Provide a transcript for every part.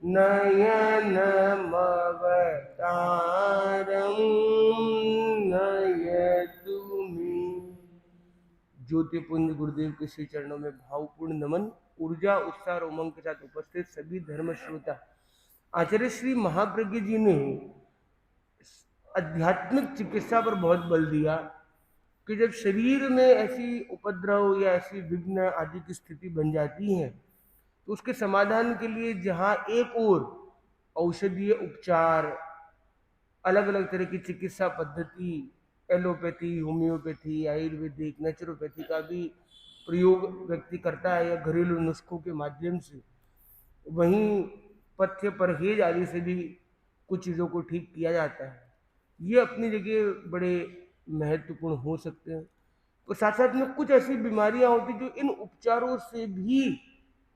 नयनमवतारं नयतु मे। ज्योतिपुंज गुरुदेव के श्री चरणों में भावपूर्ण नमन। ऊर्जा उत्साह और उमंग के साथ उपस्थित सभी धर्म श्रोता, आचार्य श्री महाप्रज्ञ जी ने आध्यात्मिक चिकित्सा पर बहुत बल दिया कि जब शरीर में ऐसी उपद्रव या ऐसी विघ्न आदि की स्थिति बन जाती है तो उसके समाधान के लिए जहाँ एक ओर औषधीय उपचार, अलग अलग तरह की चिकित्सा पद्धति, एलोपैथी, होम्योपैथी, आयुर्वेदिक, नेचुरोपैथी का भी प्रयोग व्यक्ति करता है या घरेलू नुस्खों के माध्यम से, वहीं पथ्य परहेज आदि से भी कुछ चीज़ों को ठीक किया जाता है। ये अपनी जगह बड़े महत्वपूर्ण हो सकते हैं। तो साथ साथ में कुछ ऐसी बीमारियां होती जो इन उपचारों से भी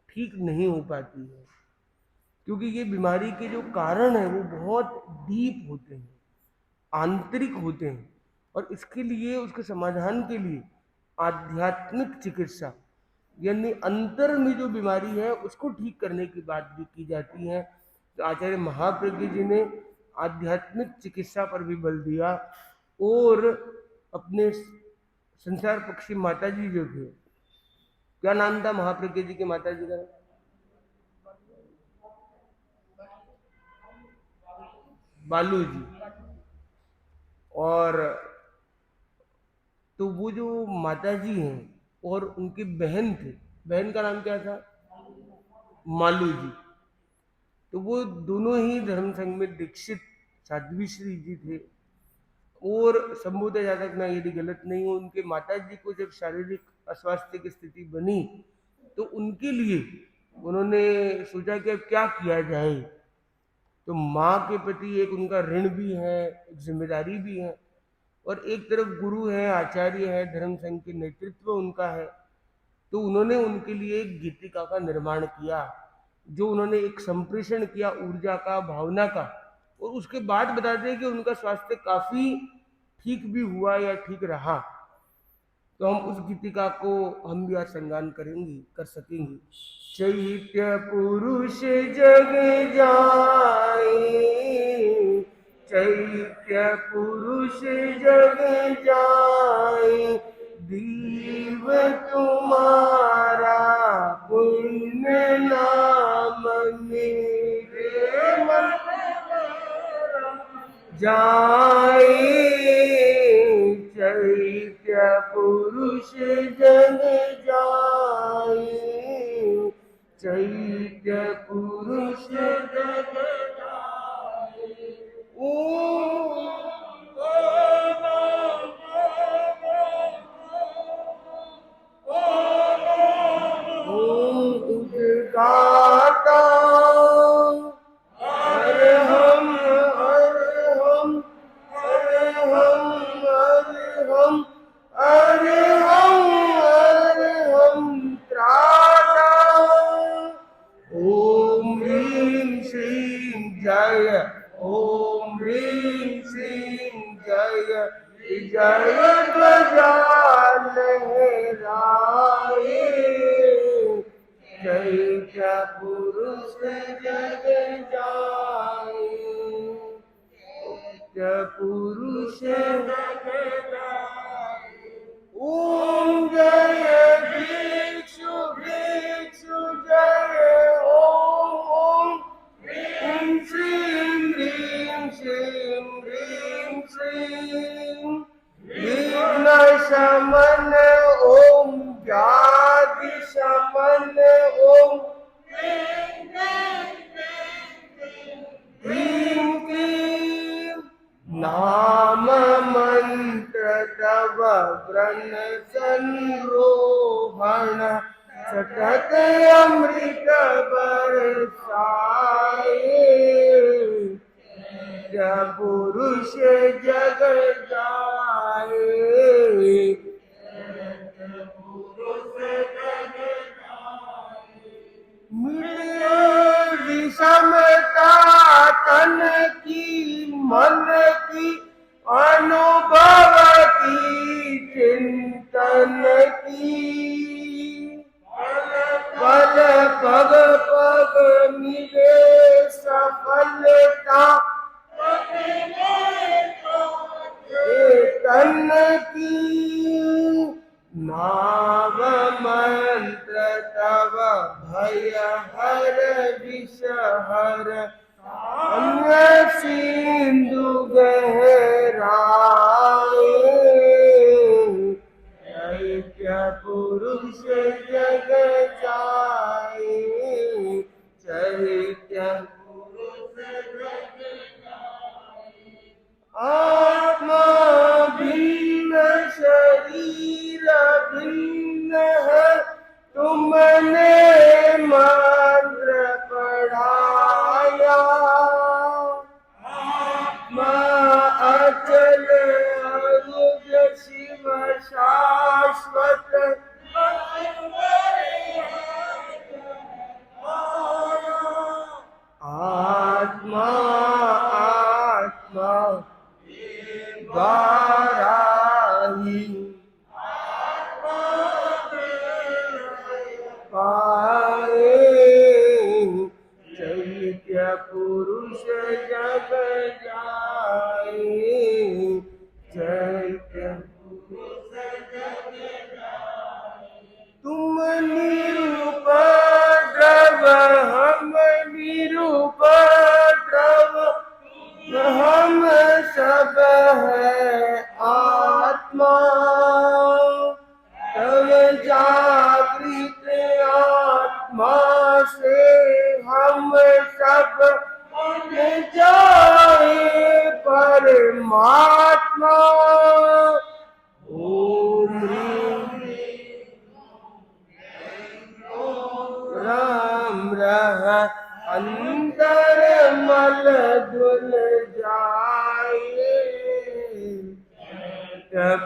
ठीक नहीं हो पाती है, क्योंकि ये बीमारी के जो कारण है वो बहुत डीप होते हैं, आंतरिक होते हैं, और इसके लिए, उसके समाधान के लिए आध्यात्मिक चिकित्सा यानी अंतर में जो बीमारी है उसको ठीक करने की बात भी की जाती है। तो आचार्य महाप्रज्ञ जी ने आध्यात्मिक चिकित्सा पर भी बल दिया और अपने संसार पक्षी माता जी जो थे, क्या नाम था महाप्रज्ञ जी के माता जी का? बालू जी। और तो वो जो माता जी हैं और उनकी बहन थे, बहन का नाम क्या था? मालू जी। तो वो दोनों ही धर्म संघ में दीक्षित साध्वी श्री जी थे। और संभवतः जहाँ तक मैं यदि गलत नहीं हूँ, उनके माता जी को जब शारीरिक अस्वास्थ्य की स्थिति बनी तो उनके लिए उन्होंने सोचा कि अब क्या किया जाए। तो माँ के प्रति एक उनका ऋण भी है, एक जिम्मेदारी भी है, और एक तरफ गुरु है, आचार्य है, धर्म संघ के नेतृत्व उनका है। तो उन्होंने उनके लिए एक गीतिका का निर्माण किया, जो उन्होंने एक संप्रेषण किया ऊर्जा का, भावना का, और उसके बाद बताते हैं कि उनका स्वास्थ्य काफी ठीक भी हुआ या ठीक रहा। तो हम उस गीतिका को हम भी आज संगान करेंगे, कर सकेंगे। चैत्य पुरुष जग जाए, चैत्य पुरुष जग जाए, दीव तुम्हारा पुण्य नाम मेरे मन जाए। चैत्य पुरुष जग जाए, चैत्य पुरुष जग जाए। गाता हर हम हर हम हर हम हर हम हर हम त्राता। ओम ह्रीं श्रीं जय, ओम ह्रीं श्रीं जय, जय ध्वजा लहराए। चैत्य पुरुष जग जाए, चैत्य पुरुष जग जाए। ओम जय भिक्षु भिक्षु जय, ओम ह्रीं श्रीं ह्रीं श्रीं ह्रीं श्रीं विघ्न शमन, ओम व्याधि शमन, ओम ह्रीं क्लीं। नाम मंत्र तव व्रण संरोहण, सतत अमृत बरसाए। पुरुष जग जाए, मिले विषमता तन की मन की, अनुभव की चिंतन की, पल पग पग मिले सफलता, तन की नाव मंत्र तव भय हर विष हर, अन्य सिंधु गहराए, दैत्य पुरुष जग जाए, चैत्य आत्मा भिन्न शरीर भिन्न है, तुमने मंत्र पढ़ाया, आत्मा अचल अरुज शिव शाश्वत, आत्मा आत्मा वाराही पाए, चैत्य पुरुष जग जाए, चैत्य तुम निरूपद्रव हम निरूपद्रव, हम सब है आत्मा, तब जागृत आत्मा से हम सब जाए परमात्मा। ओम राम रह अंतर मल धुल जाए,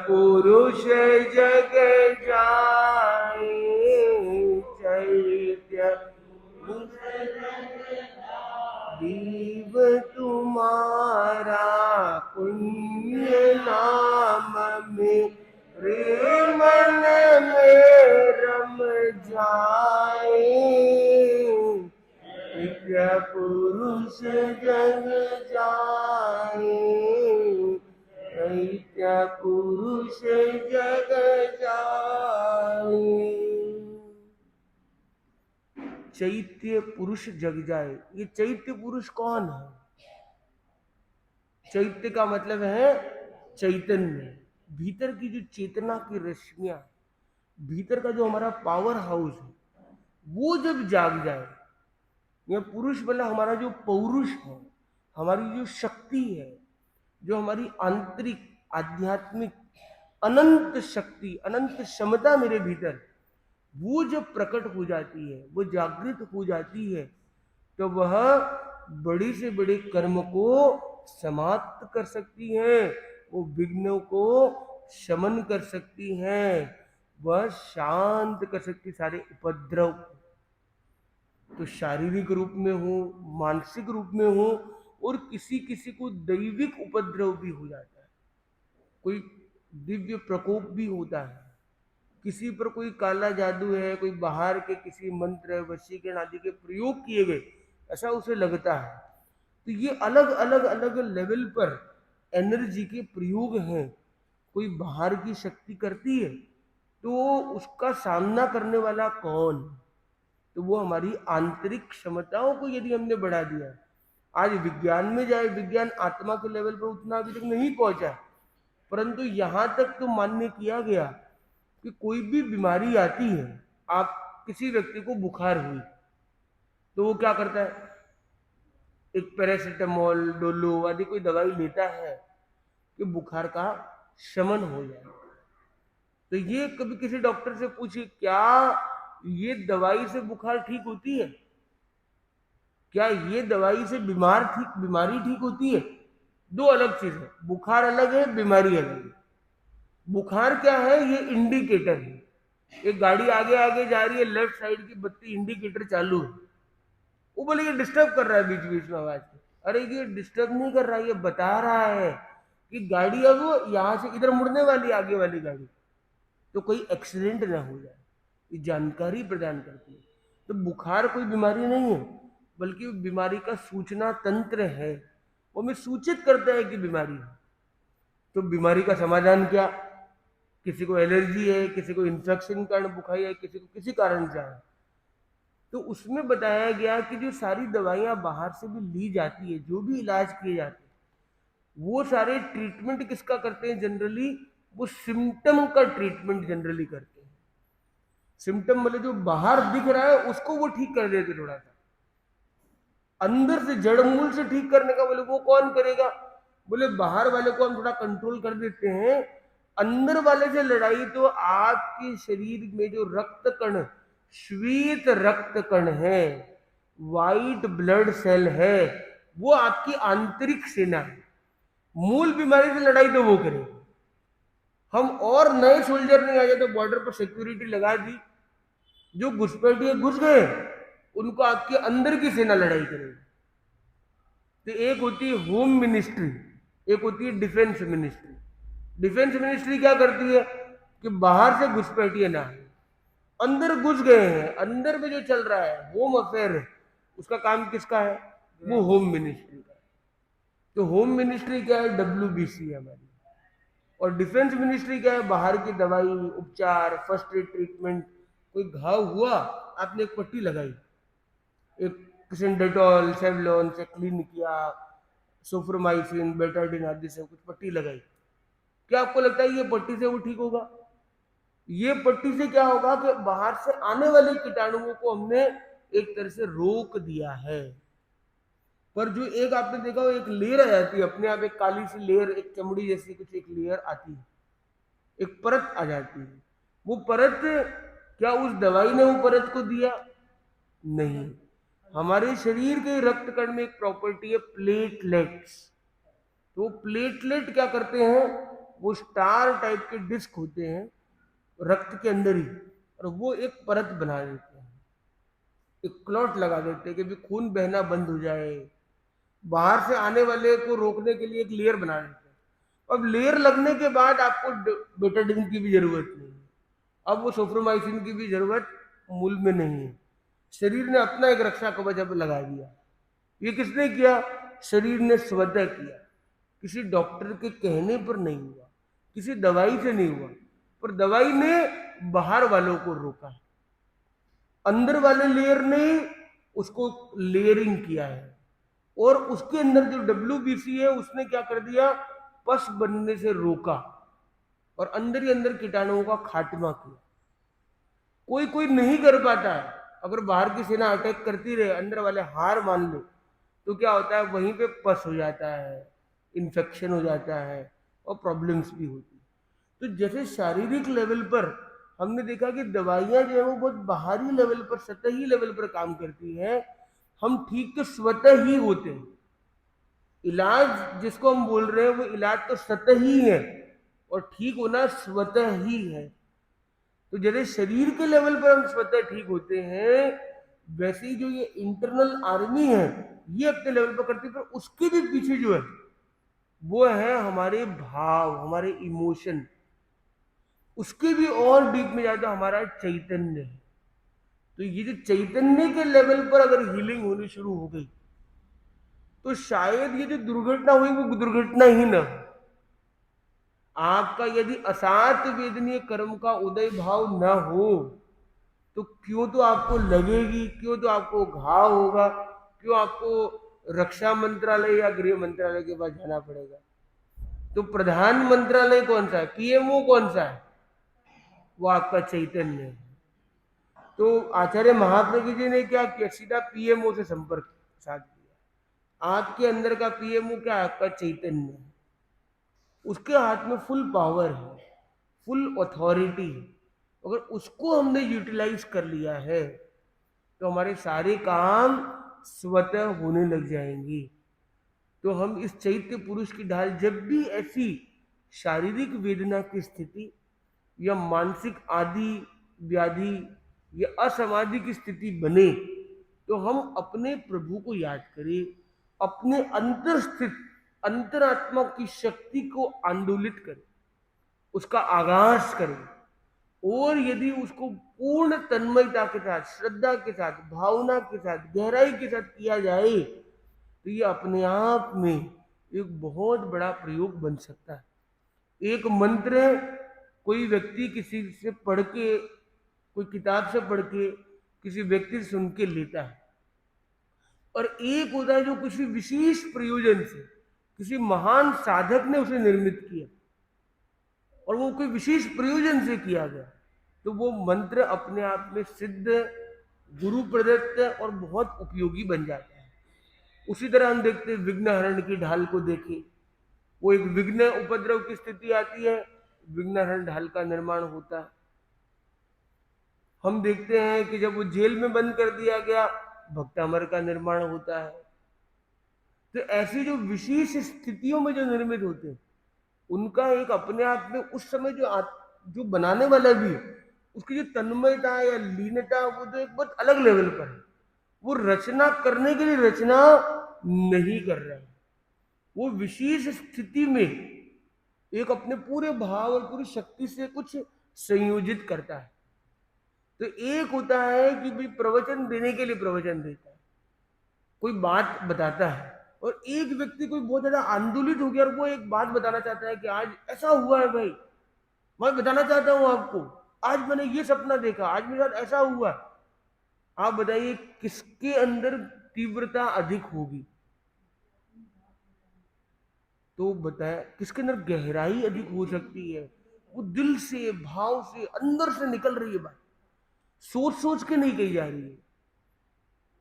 पुरुष जग जाए, चैत्य दीव तुम्हारा पुण्य नाम में रे मन में रम जाए, पुरुष जग जाए, चैत्य पुरुष जग जाए। चैत्य पुरुष जग जाए, ये चैत्य पुरुष कौन है? चैत्य का मतलब है चैतन्य, भीतर की जो चेतना की रश्मियां, भीतर का जो हमारा पावर हाउस है, वो जब जाग जाए, यह पुरुष मतलब हमारा जो पौरुष है, हमारी जो शक्ति है, जो हमारी आंतरिक आध्यात्मिक अनंत शक्ति, अनंत क्षमता मेरे भीतर, वो जब प्रकट हो जाती है, वो जागृत हो जाती है, तो वह बड़े से बड़े कर्म को समाप्त कर सकती है, वो विघ्नों को शमन कर सकती है, वह शांत कर सकती सारे उपद्रव। तो शारीरिक रूप में हो, मानसिक रूप में हो, और किसी किसी को दैविक उपद्रव भी हो जाता है, कोई दिव्य प्रकोप भी होता है, किसी पर कोई काला जादू है, कोई बाहर के किसी मंत्र वशीकरण आदि के प्रयोग किए गए, ऐसा उसे लगता है। तो ये अलग अलग अलग लेवल पर एनर्जी के प्रयोग हैं। कोई बाहर की शक्ति करती है तो उसका सामना करने वाला कौन? तो वो हमारी आंतरिक क्षमताओं को यदि हमने बढ़ा दिया। आज विज्ञान में जाए, विज्ञान आत्मा के लेवल पर उतना अभी तक नहीं पहुंचा, परंतु यहां तक तो मान्य किया गया कि कोई भी बीमारी आती है, आप किसी व्यक्ति को बुखार हुई तो वो क्या करता है, एक पैरासिटामोल, डोलो आदि कोई दवाई लेता है कि बुखार का शमन हो जाए। तो ये कभी किसी डॉक्टर से पूछिए, क्या ये दवाई से बुखार ठीक होती है? क्या ये दवाई से बीमारी ठीक होती है? दो अलग चीज है, बुखार अलग है, बीमारी अलग है। बुखार क्या है? ये इंडिकेटर है। एक गाड़ी आगे आगे जा रही है, लेफ्ट साइड की बत्ती इंडिकेटर चालू है, वो बोले ये डिस्टर्ब कर रहा है बीच बीच में आवाज। अरे ये डिस्टर्ब नहीं कर रहा है, ये बता रहा है कि गाड़ी अब यहां से इधर मुड़ने वाली, आगे वाली गाड़ी, तो कोई एक्सीडेंट ना हो जाए, ये जानकारी प्रदान करती है। तो बुखार कोई बीमारी नहीं है, बल्कि बीमारी का सूचना तंत्र है, वो हमें सूचित करता है कि बीमारी है। तो बीमारी का समाधान क्या? किसी को एलर्जी है, किसी को इन्फेक्शन कारण बुखार है, किसी को किसी कारण से है, तो उसमें बताया गया कि जो सारी दवाइयां बाहर से भी ली जाती है, जो भी इलाज किए जाते हैं, वो सारे ट्रीटमेंट किसका करते हैं जनरली? वो सिम्टम का ट्रीटमेंट जनरली करते हैं। सिम्टम मतलब जो बाहर दिख रहा है उसको वो ठीक कर देते, थोड़ा सा अंदर से जड़ मूल से ठीक करने का बोले वो कौन करेगा? बोले बाहर वाले को हम थोड़ा कंट्रोल कर देते हैं, अंदर वाले से लड़ाई तो आपके शरीर में जो रक्त कण, श्वेत रक्त कण है, वाइट ब्लड सेल है, वो आपकी आंतरिक सेना है। मूल बीमारी से लड़ाई तो वो करेगा। हम और नए सोल्जर नहीं आ जाए तो बॉर्डर पर सिक्योरिटी लगा दी, जो घुसपैठिए घुस गए उनको आपके अंदर की सेना लड़ाई करेगी। तो एक होती है होम मिनिस्ट्री, एक होती है डिफेंस मिनिस्ट्री। डिफेंस मिनिस्ट्री क्या करती है कि बाहर से घुसपैठिए ना, अंदर घुस गए हैं, अंदर में जो चल रहा है होम अफेयर है, उसका काम किसका है? वो होम मिनिस्ट्री का है। तो होम मिनिस्ट्री क्या है? WBC है हमारी। और डिफेंस मिनिस्ट्री क्या है? बाहर की दवाई, उपचार, फर्स्ट एड ट्रीटमेंट। कोई घाव हुआ, आपने एक पट्टी लगाई, एक किसी डेटॉल सेवलॉन से क्लीन किया, सोफ्रोमाइसिन, बेटाडीन आदि से कुछ पट्टी लगाई, क्या आपको लगता है ये पट्टी से वो ठीक होगा? ये पट्टी से क्या होगा कि बाहर से आने वाले कीटाणुओं को हमने एक तरह से रोक दिया है। पर जो एक आपने देखा वो एक लेयर आ जाती है अपने आप, एक काली सी लेयर, एक चमड़ी जैसी कुछ एक लेयर आती है, एक परत आ जाती है। वो परत, क्या उस दवाई ने वो परत को दिया? नहीं। हमारे शरीर के रक्त कण में एक प्रॉपर्टी है प्लेटलेट्स। तो प्लेटलेट क्या करते हैं? वो स्टार टाइप के डिस्क होते हैं रक्त के अंदर ही, और वो एक परत बना देते हैं, एक क्लॉट लगा देते हैं कि भी खून बहना बंद हो जाए। बाहर से आने वाले को रोकने के लिए एक लेयर बना देते हैं। अब लेयर लगने के बाद आपको बेटाडीन की भी जरूरत नहीं है, अब वो सोफ्रोमाइसिन की भी जरूरत मूल में नहीं है। शरीर ने अपना एक रक्षा कवच अब लगा दिया। ये किसने किया? शरीर ने स्वतः किया, किसी डॉक्टर के कहने पर नहीं हुआ, किसी दवाई से नहीं हुआ, पर दवाई ने बाहर वालों को रोका, अंदर वाले लेयर ने उसको लेयरिंग किया है। और उसके अंदर जो WBC है उसने क्या कर दिया? पस बनने से रोका और अंदर ही अंदर कीटाणुओं का खात्मा किया। कोई कोई नहीं कर पाता है, अगर बाहर की सेना अटैक करती रहे, अंदर वाले हार मान ले, तो क्या होता है? वहीं पे पस हो जाता है, इन्फेक्शन हो जाता है और प्रॉब्लम्स भी होती है। तो जैसे शारीरिक लेवल पर हमने देखा कि दवाइयां जो है वो बहुत बाहरी लेवल पर, सतही लेवल पर काम करती हैं, हम ठीक तो स्वतः ही होते हैं। इलाज जिसको हम बोल रहे हैं वो इलाज तो सतही है और ठीक होना स्वतः ही है। तो जैसे शरीर के लेवल पर हम स्वतः ठीक होते हैं, वैसे ही जो ये इंटरनल आर्मी है ये अपने लेवल पर करती है, पर उसके भी पीछे जो है वो है हमारे भाव, हमारे इमोशन। उसके भी और डीप में जाता हमारा चैतन्य है। तो ये जो चैतन्य के लेवल पर अगर हीलिंग होनी शुरू हो गई, तो शायद ये जो दुर्घटना हुई वो दुर्घटना ही ना हो। आपका यदि असात वेदनीय कर्म का उदय भाव न हो, तो क्यों तो आपको लगेगी, क्यों तो आपको घाव होगा, क्यों आपको रक्षा मंत्रालय या गृह मंत्रालय के पास जाना पड़ेगा। तो प्रधान मंत्रालय कौन सा है? PMO कौन सा है? वो आपका चैतन्य है। तो आचार्य महाप्रभु जी ने क्या किया? सीधा PMO से संपर्क साध किया। आपके अंदर का PMO क्या? आपका चैतन्य है। उसके हाथ में फुल पावर है, फुल अथॉरिटी है। अगर उसको हमने यूटिलाइज कर लिया है तो हमारे सारे काम स्वतः होने लग जाएंगे। तो हम इस चैत्य पुरुष की ढाल, जब भी ऐसी शारीरिक वेदना की स्थिति या मानसिक आदि व्याधि या असमाधि की स्थिति बने, तो हम अपने प्रभु को याद करें, अपने अंतर स्थित अंतरात्मा की शक्ति को आंदोलित करें, उसका आगाज करें, और यदि उसको पूर्ण तन्मयता के साथ, श्रद्धा के साथ, भावना के साथ, गहराई के साथ किया जाए तो ये अपने आप में एक बहुत बड़ा प्रयोग बन सकता है। एक मंत्र कोई व्यक्ति किसी से पढ़ के, कोई किताब से पढ़ के, किसी व्यक्ति से सुन के लेता है, और एक होता है जो किसी विशेष प्रयोजन से, किसी महान साधक ने उसे निर्मित किया और वो कोई विशेष प्रयोजन से किया गया, तो वो मंत्र अपने आप में सिद्ध, गुरु प्रदत्त और बहुत उपयोगी बन जाता है। उसी तरह हम देखते हैं विघ्न हरण की ढाल को देखें, वो एक विघ्न उपद्रव की स्थिति आती है, विघ्न हरण ढाल का निर्माण होता है। हम देखते हैं कि जब वो जेल में बंद कर दिया गया, भक्तामर का निर्माण होता है। तो ऐसी जो विशेष स्थितियों में जो निर्मित होते हैं, उनका एक अपने आप में उस समय जो बनाने वाला भी है, उसकी जो तन्मयता या लीनता, वो तो एक बहुत अलग लेवल पर है। वो रचना करने के लिए रचना नहीं कर रहा है, वो विशेष स्थिति में एक अपने पूरे भाव और पूरी शक्ति से कुछ संयोजित करता है। तो एक होता है कि भाई प्रवचन देने के लिए प्रवचन देता है, कोई बात बताता है, और एक व्यक्ति कोई बहुत ज्यादा आंदोलित हो गया और वो एक बात बताना चाहता है कि आज ऐसा हुआ है भाई, मैं बताना चाहता हूं आपको, आज मैंने ये सपना देखा, आज मेरे साथ ऐसा हुआ। आप बताइए किसके अंदर तीव्रता अधिक होगी? तो बताया किसके अंदर गहराई अधिक हो सकती है? वो दिल से, भाव से, अंदर से निकल रही है बात, सोच सोच के नहीं कही जा रही है।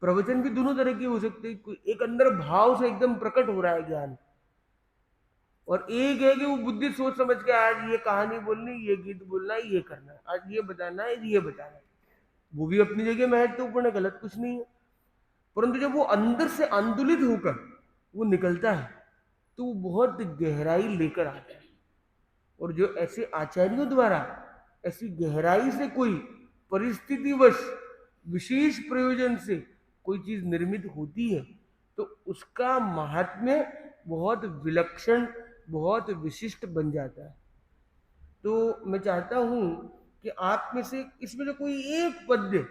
प्रवचन भी दोनों तरह के हो सकते हैं, एक अंदर भाव से एकदम प्रकट हो रहा है ज्ञान, और एक है कि वो बुद्धि सोच समझ के आज ये कहानी बोलनी, ये गीत बोलना है, ये करना है, आज ये बताना है, ये बताना है। वो भी अपनी जगह महत्वपूर्ण है, गलत कुछ नहीं है। परंतु जब वो अंदर से आंदोलित होकर वो निकलता है तो वो बहुत गहराई लेकर आता है। और जो ऐसे आचार्यों द्वारा ऐसी गहराई से कोई परिस्थितिवश विशेष प्रयोजन से कोई चीज निर्मित होती है, तो उसका महात्म्य बहुत विलक्षण, बहुत विशिष्ट बन जाता है। तो मैं चाहता हूं कि आप में से इसमें से कोई एक पद्य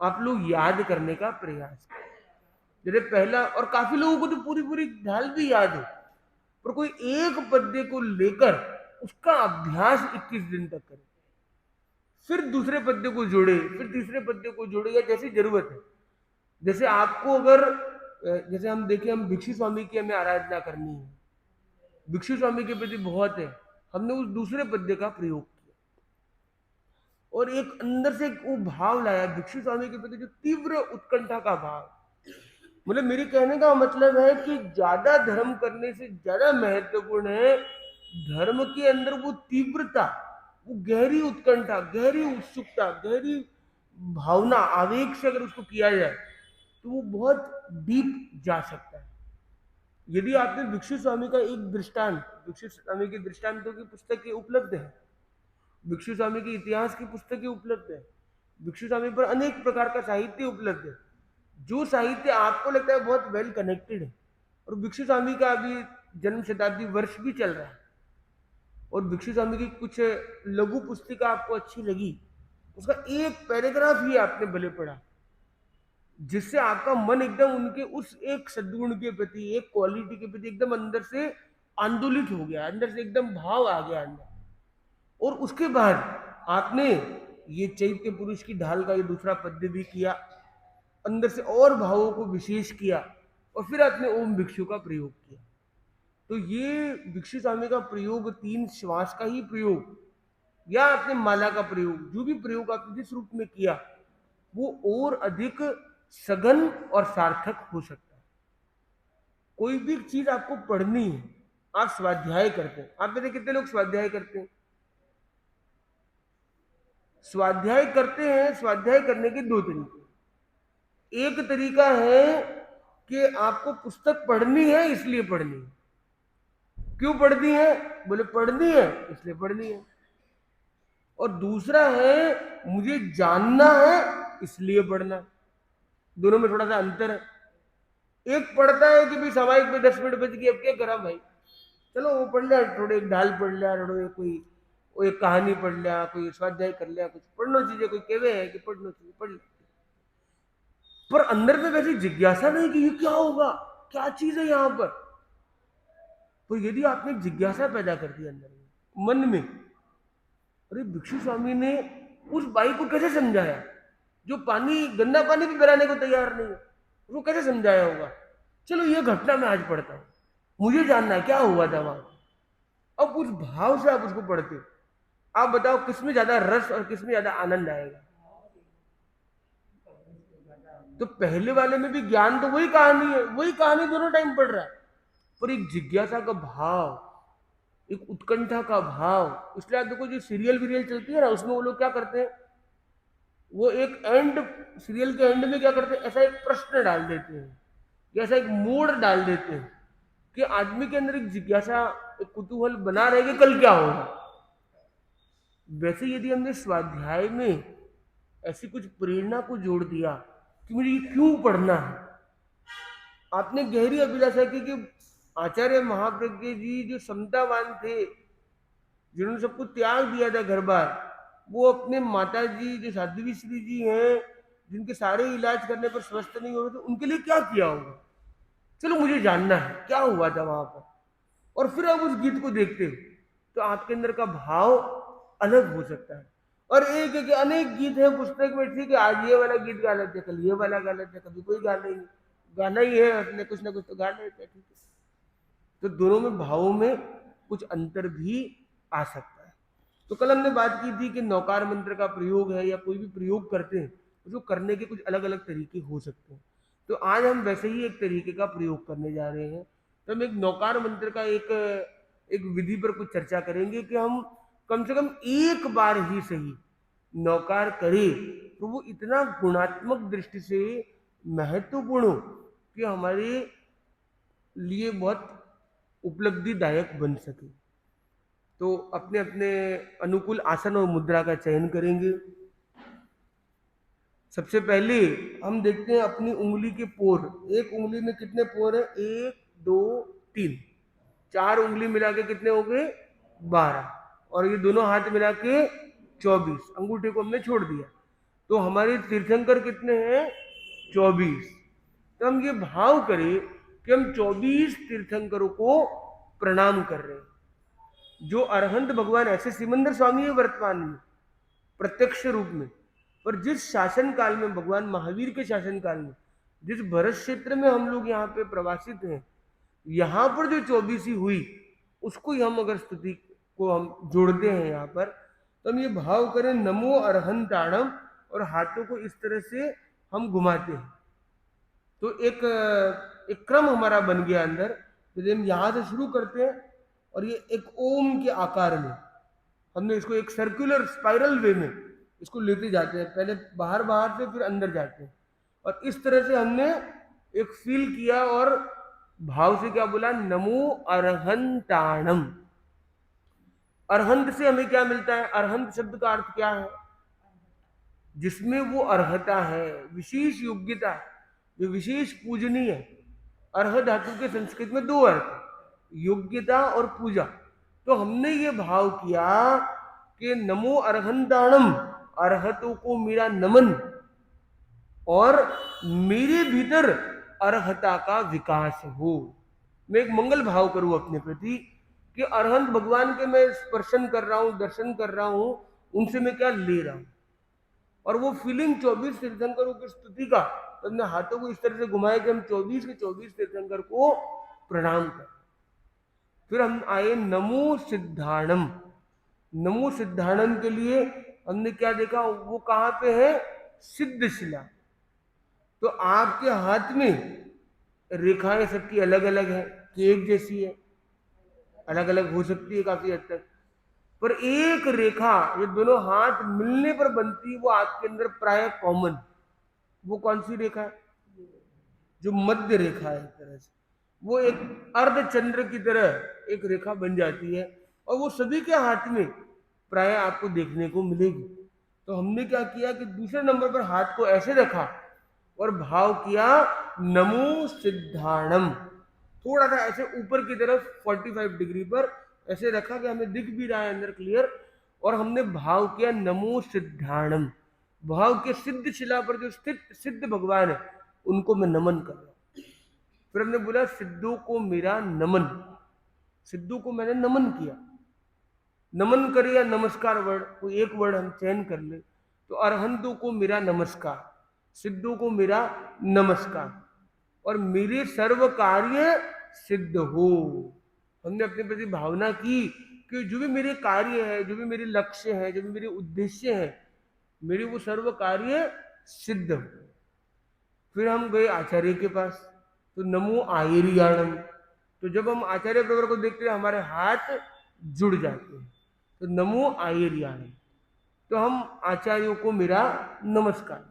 आप लोग याद करने का प्रयास करें। जैसे पहला, और काफी लोगों को तो पूरी पूरी ढाल भी याद हो, पर कोई एक पद्य को लेकर उसका अभ्यास 21 दिन तक करें, फिर दूसरे पद्य को जोड़े, फिर तीसरे पद्य को जोड़े, या जैसी जरूरत है। जैसे आपको अगर जैसे हम देखें, हम भिक्षु स्वामी की हमें आराधना करनी है, भिक्षु स्वामी के प्रति बहुत है, हमने उस दूसरे पद्य का प्रयोग किया और एक अंदर से वो भाव लाया भिक्षु स्वामी के प्रति, जो तीव्र उत्कंठा का भाव। मतलब मेरे कहने का मतलब है कि ज्यादा धर्म करने से ज्यादा महत्वपूर्ण है धर्म के अंदर वो तीव्रता, वो गहरी उत्कंठा, गहरी उत्सुकता, गहरी भावना, आवेग से अगर उसको किया जाए तो वो बहुत डीप जा सकता है। यदि आपने भिक्षु स्वामी का एक दृष्टांत, भिक्षु स्वामी के दृष्टांतों की पुस्तकें उपलब्ध है, भिक्षु स्वामी के इतिहास की पुस्तकें उपलब्ध है, भिक्षु स्वामी पर अनेक प्रकार का साहित्य उपलब्ध है, जो साहित्य आपको लगता है बहुत वेल कनेक्टेड है। और भिक्षु स्वामी का अभी जन्म शताब्दी वर्ष भी चल रहा है, और भिक्षु स्वामी की कुछ लघु पुस्तिका आपको अच्छी लगी, उसका एक पैराग्राफ ही आपने भले पढ़ा, जिससे आपका मन एकदम उनके उस एक सद्गुण के प्रति, एक क्वालिटी के प्रति एकदम अंदर से आंदोलित हो गया, अंदर से एकदम भाव आ गया अंदर। और उसके बाद आपने ये चैत्य पुरुष की ढाल का ये दूसरा पद्य भी किया, अंदर से और भावों को विशेष किया, और फिर आपने ओम भिक्षु का प्रयोग किया। तो ये भिक्षु स्वामी का प्रयोग, 3 श्वास का ही प्रयोग, या आपने माला का प्रयोग, जो भी प्रयोग आपने जिस रूप में किया, वो और अधिक सघन और सार्थक हो सकता है। कोई भी चीज आपको पढ़नी है, आप स्वाध्याय करते हैं, आप में से कितने लोग स्वाध्याय करते हैं? स्वाध्याय करते हैं। स्वाध्याय करने के 2 तरीके। एक तरीका है कि आपको पुस्तक पढ़नी है इसलिए पढ़नी है। क्यों पढ़नी है? बोले पढ़नी है इसलिए पढ़नी है। और दूसरा है मुझे जानना है इसलिए पढ़ना। दोनों में थोड़ा सा अंतर है। एक पढ़ता है कि भाई सामायिक में 10 मिनट बच गए, अब क्या करा भाई, चलो वो पढ़ लिया, थोड़े एक ढाल पढ़ लिया, थोड़े कोई वो एक कहानी पढ़ लिया, कोई स्वाध्याय कर लिया, कुछ पढ़ना चाहिए, कोई कहवे है कि पढ़ना चाहिए पढ़ लिया, पर अंदर में वैसी जिज्ञासा नहीं कि ये क्या होगा, क्या चीज है यहाँ पर। तो यदि आपने जिज्ञासा पैदा कर दी अंदर में, मन में, अरे भिक्षु स्वामी ने उस बाई को कैसे समझाया जो पानी, गंदा पानी भी पिलाने को तैयार नहीं है, उसको कैसे समझाया होगा। चलो ये घटना मैं आज पढ़ता हूं, मुझे जानना है क्या हुआ था वहां। अब उस भाव से आप उसको पढ़ते हो, आप बताओ किसमें ज्यादा रस और किसमें ज्यादा आनंद आएगा। तो पहले वाले में भी ज्ञान तो वही कहानी है, वही कहानी दोनों टाइम पढ़ रहा है, पर एक जिज्ञासा का भाव, एक उत्कंठा का भाव। इसलिए आप देखो जो सीरियल वीरियल चलती है ना, उसमें वो लोग क्या करते हैं, वो एक एंड, सीरियल के एंड में क्या करते हैं, ऐसा एक प्रश्न डाल देते हैं, ऐसा एक मोड़ डाल देते हैं कि आदमी के अंदर एक जिज्ञासा, एक कुतूहल बना रहे कि कल क्या होगा। वैसे यदि हमने स्वाध्याय में ऐसी कुछ प्रेरणा को जोड़ दिया कि मुझे ये क्यों पढ़ना है, आपने गहरी अभिलाषा की कि आचार्य महाप्रज्ञ जी जो समतावान थे, जिन्होंने सब कुछ त्याग दिया था घर बार, वो अपने माता जी जो साध्वी श्री जी हैं, जिनके सारे इलाज करने पर स्वस्थ नहीं हो रहे थे, उनके लिए क्या किया होगा। चलो मुझे जानना है क्या हुआ था वहां पर। और फिर आप उस गीत को देखते हो तो आपके अंदर का भाव अलग हो सकता है। और एक एक अनेक गीत है पुस्तक में, ठीक है आज ये वाला गीत गा लेते, कल ये वाला गा लेते, कभी कोई गाना ही नहीं, गाना ही है अपने, कुछ ना कुछ तो गा लेते, ठीक है। तो दोनों में भावों में कुछ अंतर भी आ सकता है। तो कल हमने बात की थी कि नौकार मंत्र का प्रयोग है या कोई भी प्रयोग करते हैं, उसको करने के कुछ अलग अलग तरीके हो सकते हैं। तो आज हम वैसे ही एक तरीके का प्रयोग करने जा रहे हैं। तो हम एक नौकार मंत्र का एक विधि पर कुछ चर्चा करेंगे कि हम कम से कम एक बार ही सही नौकार करें तो वो इतना गुणात्मक दृष्टि से महत्वपूर्ण हो कि हमारे लिए बहुत उपलब्धिदायक बन सके। तो अपने अपने अनुकूल आसन और मुद्रा का चयन करेंगे। सबसे पहले हम देखते हैं अपनी उंगली के पोर, एक उंगली में कितने पोर है, 1 2 3, 4 उंगली मिला के कितने हो गए, 12, और ये दोनों हाथ मिला के 24, अंगूठे को हमने छोड़ दिया, तो हमारे तीर्थंकर कितने हैं, 24। तो हम ये भाव करें कि हम 24 तीर्थंकरों को प्रणाम कर रहे हैं। जो अरहंत भगवान ऐसे सिमंदर स्वामी है वर्तमान में प्रत्यक्ष रूप में, पर जिस शासन काल में, भगवान महावीर के शासन काल में, जिस भरत क्षेत्र में हम लोग यहाँ पे प्रवासित हैं, यहाँ पर जो 24 हुई, उसको ही हम अगर स्तुति को हम जोड़ते हैं यहाँ पर, तो हम ये भाव करें नमो अरहंताणम, और हाथों को इस तरह से हम घुमाते हैं। तो एक क्रम हमारा बन गया अंदर। यदि हम यहाँ से शुरू करते हैं और ये एक ओम के आकार में हमने इसको एक सर्कुलर स्पाइरल वे में इसको लेते जाते हैं, पहले बाहर बाहर से फिर अंदर जाते हैं, और इस तरह से हमने एक फील किया और भाव से क्या बोला, नमो अरहंताणम। अरहंत से हमें क्या मिलता है, अरहंत शब्द का अर्थ क्या है, जिसमें वो अर्हता है, विशेष योग्यता, जो विशेष पूजनीय है। अर्ह धातु के संस्कृत में 2 अर्थ, योग्यता और पूजा। तो हमने ये भाव किया कि नमो अरहंताणम, अर्हतों को मेरा नमन, और मेरे भीतर अर्हता का विकास हो। मैं एक मंगल भाव करूं अपने प्रति कि अरहंत भगवान के मैं स्पर्शन कर रहा हूं, दर्शन कर रहा हूं, उनसे मैं क्या ले रहा हूं, और वो फीलिंग 24 तीर्थंकरों की स्तुति का, तो हमने हाथों को इस तरह से घुमाया कि हम 24 के 24 तीर्थंकर को प्रणाम कर। फिर हम आए नमो सिद्धाणम। नमो सिद्धाणम के लिए हमने क्या देखा, वो कहां पे है, सिद्ध शिला। तो आपके हाथ में रेखाएं सबकी अलग अलग है कि एक जैसी है, अलग अलग हो सकती है काफी हद तक, पर एक रेखा ये दोनों हाथ मिलने पर बनती है, वो आपके अंदर प्राय कॉमन। वो कौन सी रेखा है, जो मध्य रेखा है, एक तरह से वो एक अर्धचंद्र की तरह एक रेखा बन जाती है, और वो सभी के हाथ में प्राय आपको देखने को मिलेगी। तो हमने क्या किया कि दूसरे नंबर पर हाथ को ऐसे रखा और भाव किया नमो सिद्धाणम, थोड़ा सा ऐसे ऊपर की तरफ 45 डिग्री पर ऐसे रखा कि हमें दिख भी रहा है अंदर क्लियर, और हमने भाव किया नमो सिद्धाणम, भाव के सिद्ध शिला पर जो स्थित सिद्ध भगवान है उनको मैं नमन कर रहा हूं। फिर हमने बोला सिद्धों को मेरा नमन, सिद्धों को मैंने नमन किया। नमन करे या नमस्कार वर्ड, कोई एक वर्ड हम चयन कर ले, तो अरहंतों को मेरा नमस्कार, सिद्धों को मेरा नमस्कार, और मेरे सर्व कार्य सिद्ध हो। हमने अपने प्रति भावना की कि जो भी मेरे कार्य है, जो भी मेरे लक्ष्य है, जो भी मेरे उद्देश्य है, मेरे वो सर्व कार्य सिद्ध हो। फिर हम गए आचार्य के पास, तो नमो आयर्याणम, तो जब हम आचार्य प्रवर को देखते हैं हमारे हाथ जुड़ जाते हैं, तो नमो आयर्याणम, तो हम आचार्यों को मेरा नमस्कार।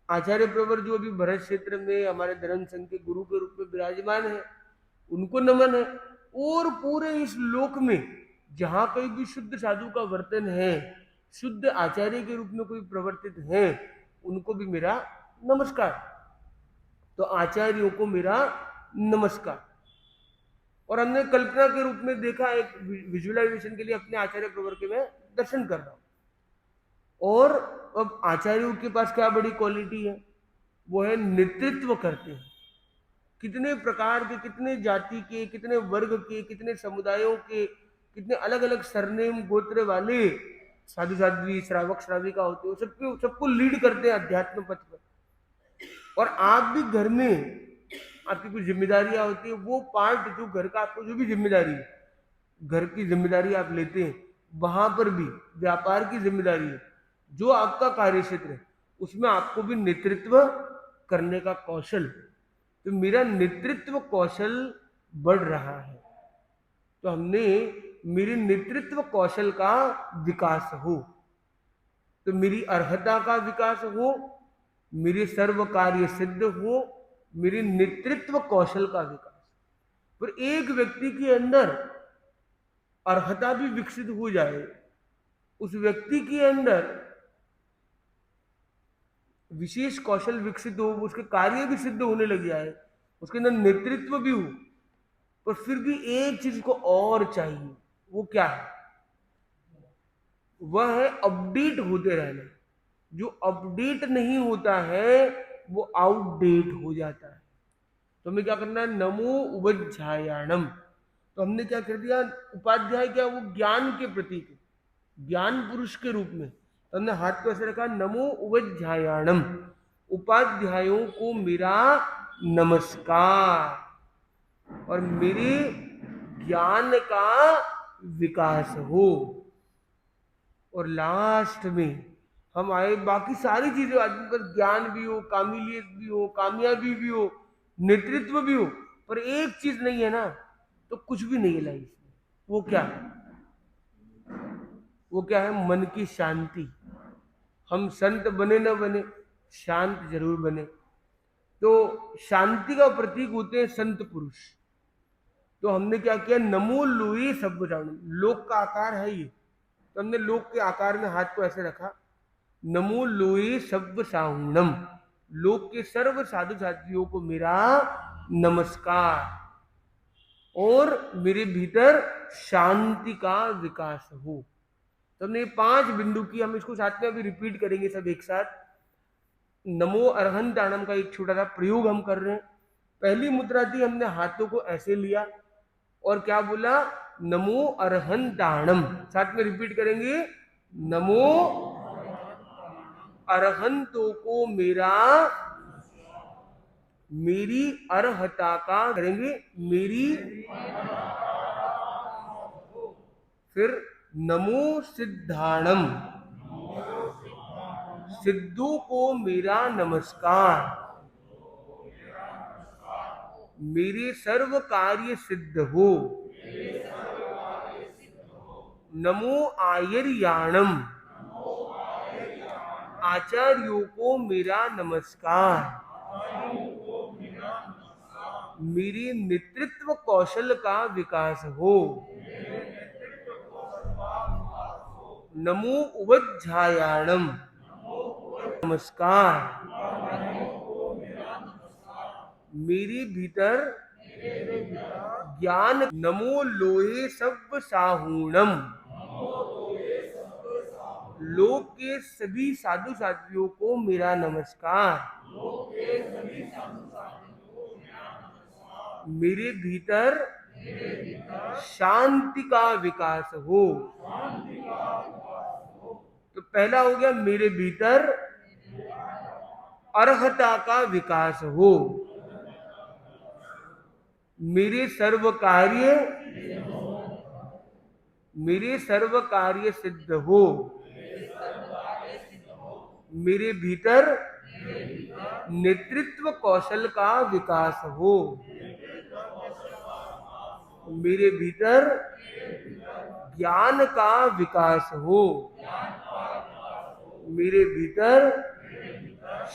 आचार्य प्रवर जो अभी भरत क्षेत्र में हमारे धर्म संघ के गुरु के रूप में विराजमान है, उनको नमन है। और पूरे इस लोक में जहां कहीं भी शुद्ध साधु का वर्तन है, शुद्ध आचार्य के रूप में कोई प्रवर्तित है, उनको भी मेरा नमस्कार। तो आचार्यों को मेरा नमस्कार। और हमने कल्पना के रूप में देखा, एक विजुअलाइजेशन के लिए अपने आचार्य प्रवर के मैं दर्शन कर रहा हूं। और अब आचार्यों के पास क्या बड़ी क्वालिटी है, वो है नेतृत्व करते हैं। कितने प्रकार के, कितने जाति के, कितने वर्ग के, कितने समुदायों के, कितने अलग अलग सरनेम गोत्र वाले साधु साध्वी श्रावक श्राविका होते हैं, सबको सबको लीड करते हैं अध्यात्म पथ पर। और आप भी घर में आपकी कुछ जिम्मेदारियां होती है, वो पार्ट जो घर का आपको जो भी जिम्मेदारी है, घर की जिम्मेदारी आप लेते हैं, वहां पर भी व्यापार की जिम्मेदारी है, जो आपका कार्य क्षेत्र है उसमें आपको भी नेतृत्व करने का कौशल। तो मेरा नेतृत्व कौशल बढ़ रहा है, तो हमने मेरे नेतृत्व कौशल का विकास हो, तो मेरी अर्हता का विकास हो, मेरे सर्व कार्य सिद्ध हो, मेरे नेतृत्व कौशल का विकास। पर एक व्यक्ति के अंदर अर्हता भी विकसित हो जाए, उस व्यक्ति के अंदर विशेष कौशल विकसित हो, उसके कार्य भी सिद्ध होने लग जाए, उसके अंदर नेतृत्व भी हो, पर फिर भी एक चीज को और चाहिए। वो क्या है? वह है अपडेट होते रहना। जो अपडेट नहीं होता है वो आउटडेट हो जाता है। तो हमें क्या करना है? नमो उपाध्यायाणम। तो हमने क्या कर दिया? उपाध्याय क्या? वो ज्ञान के प्रतीक, ज्ञान पुरुष के रूप में। तो हमने हाथ को ऐसे रखा, नमो उपाध्यायाणम, उपाध्यायों को मेरा नमस्कार, और मेरे ज्ञान का विकास हो। और लास्ट में हम आए, बाकी सारी चीजें आदमी पर ज्ञान भी हो, कामिलियत भी हो, कामयाबी भी हो, नेतृत्व भी हो, पर एक चीज नहीं है ना, तो कुछ भी नहीं है लाइफ में। वो क्या है? वो क्या है? मन की शांति। हम संत बने न बने, शांत जरूर बने। तो शांति का प्रतीक होते हैं संत पुरुष। तो हमने क्या किया? नमो लोये सब जाणु, लोक का आकार है ये, तो हमने लोक के आकार में हाथ को ऐसे रखा, नमो लोये सब साहुणम, लोक के सर्व साधु साथियों को मेरा नमस्कार, और मेरे भीतर शांति का विकास हो। तो हमने 5 बिंदु की, हम इसको साथ में अभी रिपीट करेंगे सब एक साथ। नमो अरहंताणम का एक छोटा सा प्रयोग हम कर रहे हैं। पहली मुद्रा थी, हमने हाथों को ऐसे लिया और क्या बोला? नमो अरहंताणम। साथ में रिपीट करेंगे, नमो अरहंतों को मेरा, मेरी अर्हता का, करेंगे मेरी, फिर नमो सिद्धाणम, सिद्धों को मेरा नमस्कार, मेरे सर्व कार्य सिद्ध हो। नमो आयर्याणम, आचार्यों को मेरा नमस्कार, मेरे नेतृत्व कौशल का विकास हो। नमो उपाध्यायाणम, नमस्कार, मेरे भीतर ज्ञान। नमो लोहे सब साहुणम, लोक के सभी साधु साथियों को मेरा नमस्कार। मेरे भीतर शांति का विकास हो। तो पहला हो गया मेरे भीतर अर्हता का विकास हो। मेरे सर्व कार्य सिद्ध हो। मेरे भीतर नेतृत्व कौशल का विकास हो। मेरे भीतर ज्ञान का विकास हो। मेरे भीतर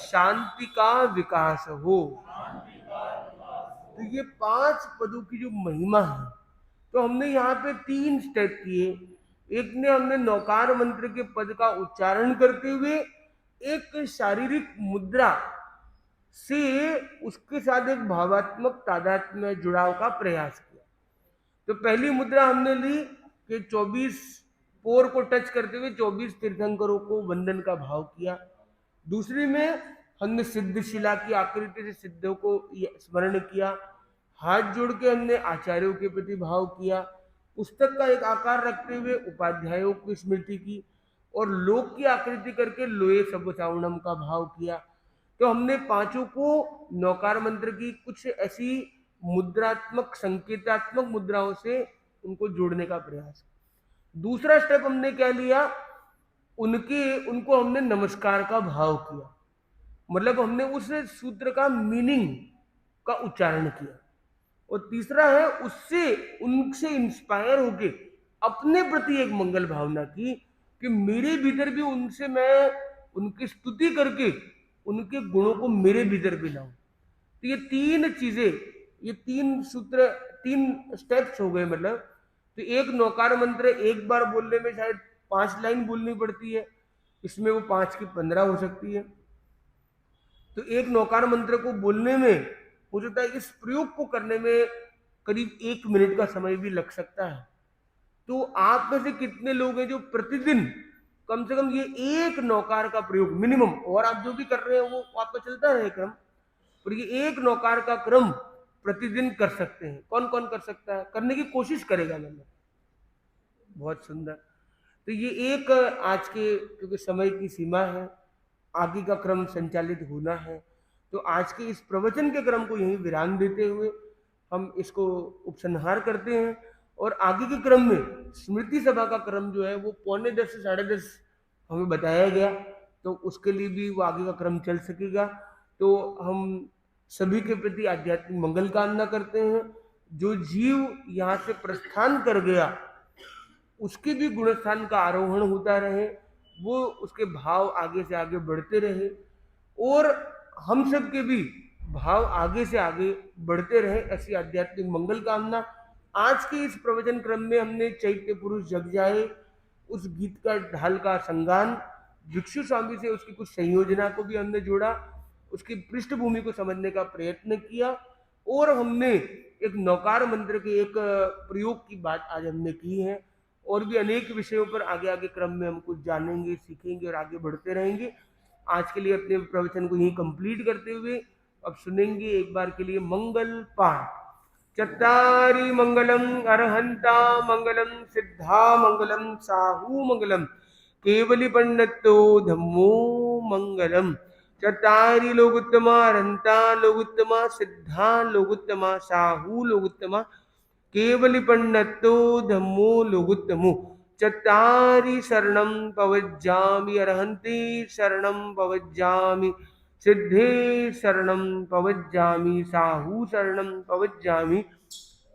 शांति का विकास हो। तो ये 5 पदों की जो महिमा है, तो हमने यहाँ पे 3 स्टेप किए। एक ने हमने नौकार मंत्र के पद का उच्चारण करते हुए एक शारीरिक मुद्रा से उसके साथ एक भावात्मक तादात्म्य जुड़ाव का प्रयास किया। तो पहली मुद्रा हमने ली कि 24 पोर को टच करते हुए 24 तीर्थंकरों को वंदन का भाव किया। दूसरी में हमने सिद्धशिला की आकृति से सिद्धों को स्मरण किया। हाथ जोड़ के हमने आचार्यों के प्रति भाव किया। पुस्तक का एक आकार रखते हुए उपाध्यायों की स्मृति की और लोक की आकृति करके लोये सबसाउणम का भाव किया। तो हमने 5 को नौकार मंत्र की कुछ ऐसी मुद्रात्मक संकेतात्मक मुद्राओं से उनको जोड़ने का प्रयास। दूसरा स्टेप हमने क्या लिया, उनको हमने नमस्कार का भाव किया। मतलब हमने उस सूत्र का मीनिंग का उच्चारण किया। और तीसरा है उनसे इंस्पायर होके अपने प्रति एक मंगल भावना की कि मेरे भीतर भी उनसे मैं उनकी स्तुति करके उनके गुणों को मेरे भीतर भी लाऊं। तो ये 3 चीजें, ये 3 सूत्र, 3 स्टेप्स हो गए। मतलब तो एक नौकार मंत्र एक बार बोलने में शायद 5 लाइन बोलनी पड़ती है, इसमें वो 5 की 15 हो सकती है। तो एक नौकार मंत्र को बोलने में हो सकता है इस प्रयोग को करने में करीब 1 मिनट का समय भी लग सकता है। तो आप में से कितने लोग हैं जो प्रतिदिन कम से कम ये एक नौकार का प्रयोग मिनिमम, और आप जो भी कर रहे हैं वो आपका चलता रहे क्रम, पर ये एक नौकार का क्रम प्रतिदिन कर सकते हैं? कौन कौन कर सकता है? करने की कोशिश करेगा मैंने। बहुत सुंदर। तो ये एक आज के, क्योंकि समय की सीमा है, आगे का क्रम संचालित होना है, तो आज के इस प्रवचन के क्रम को यहीं विराम देते हुए हम इसको उपसंहार करते हैं। और आगे के क्रम में स्मृति सभा का क्रम जो है वो 9:45 से 10:30 हमें बताया गया, तो उसके लिए भी वो आगे का क्रम चल सकेगा। तो हम सभी के प्रति आध्यात्मिक मंगल कामना करते हैं। जो जीव यहाँ से प्रस्थान कर गया उसके भी गुणस्थान का आरोहण होता रहे, वो उसके भाव आगे से आगे बढ़ते रहे और हम सब के भी भाव आगे से आगे बढ़ते रहे, ऐसी आध्यात्मिक मंगल कामना। आज के इस प्रवचन क्रम में हमने चैत्य पुरुष जग जाए उस गीत का ढाल का संगान, भिक्षु स्वामी से उसकी कुछ संयोजना को भी हमने जोड़ा, उसकी पृष्ठभूमि को समझने का प्रयत्न किया और हमने एक नौकार मंत्र के एक प्रयोग की बात आज हमने की है। और भी अनेक विषयों पर आगे आगे क्रम में हम कुछ जानेंगे, सीखेंगे और आगे बढ़ते रहेंगे। आज के लिए अपने प्रवचन को यहीं कंप्लीट करते हुए अब सुनेंगे एक बार के लिए मंगल पाठ। चत्तारि मंगलम अरहंता मंगलम सिद्धा मंगलम साहू मंगलम केवली पंडितो धम्मो मंगलम। चत्तारि लोगुत्तमा अरहंता लोगुत्तमा सिद्धा लोगुत्तमा साहू लोगुत्तमा केवली पंडितो धम्मो लोगुत्तमो। चत्तारि शरणं पवज्जामि अरहन्ति शरणं पवज्जामि सिद्धे शरणं पवज्जामि साहू शरणं पवज्जामि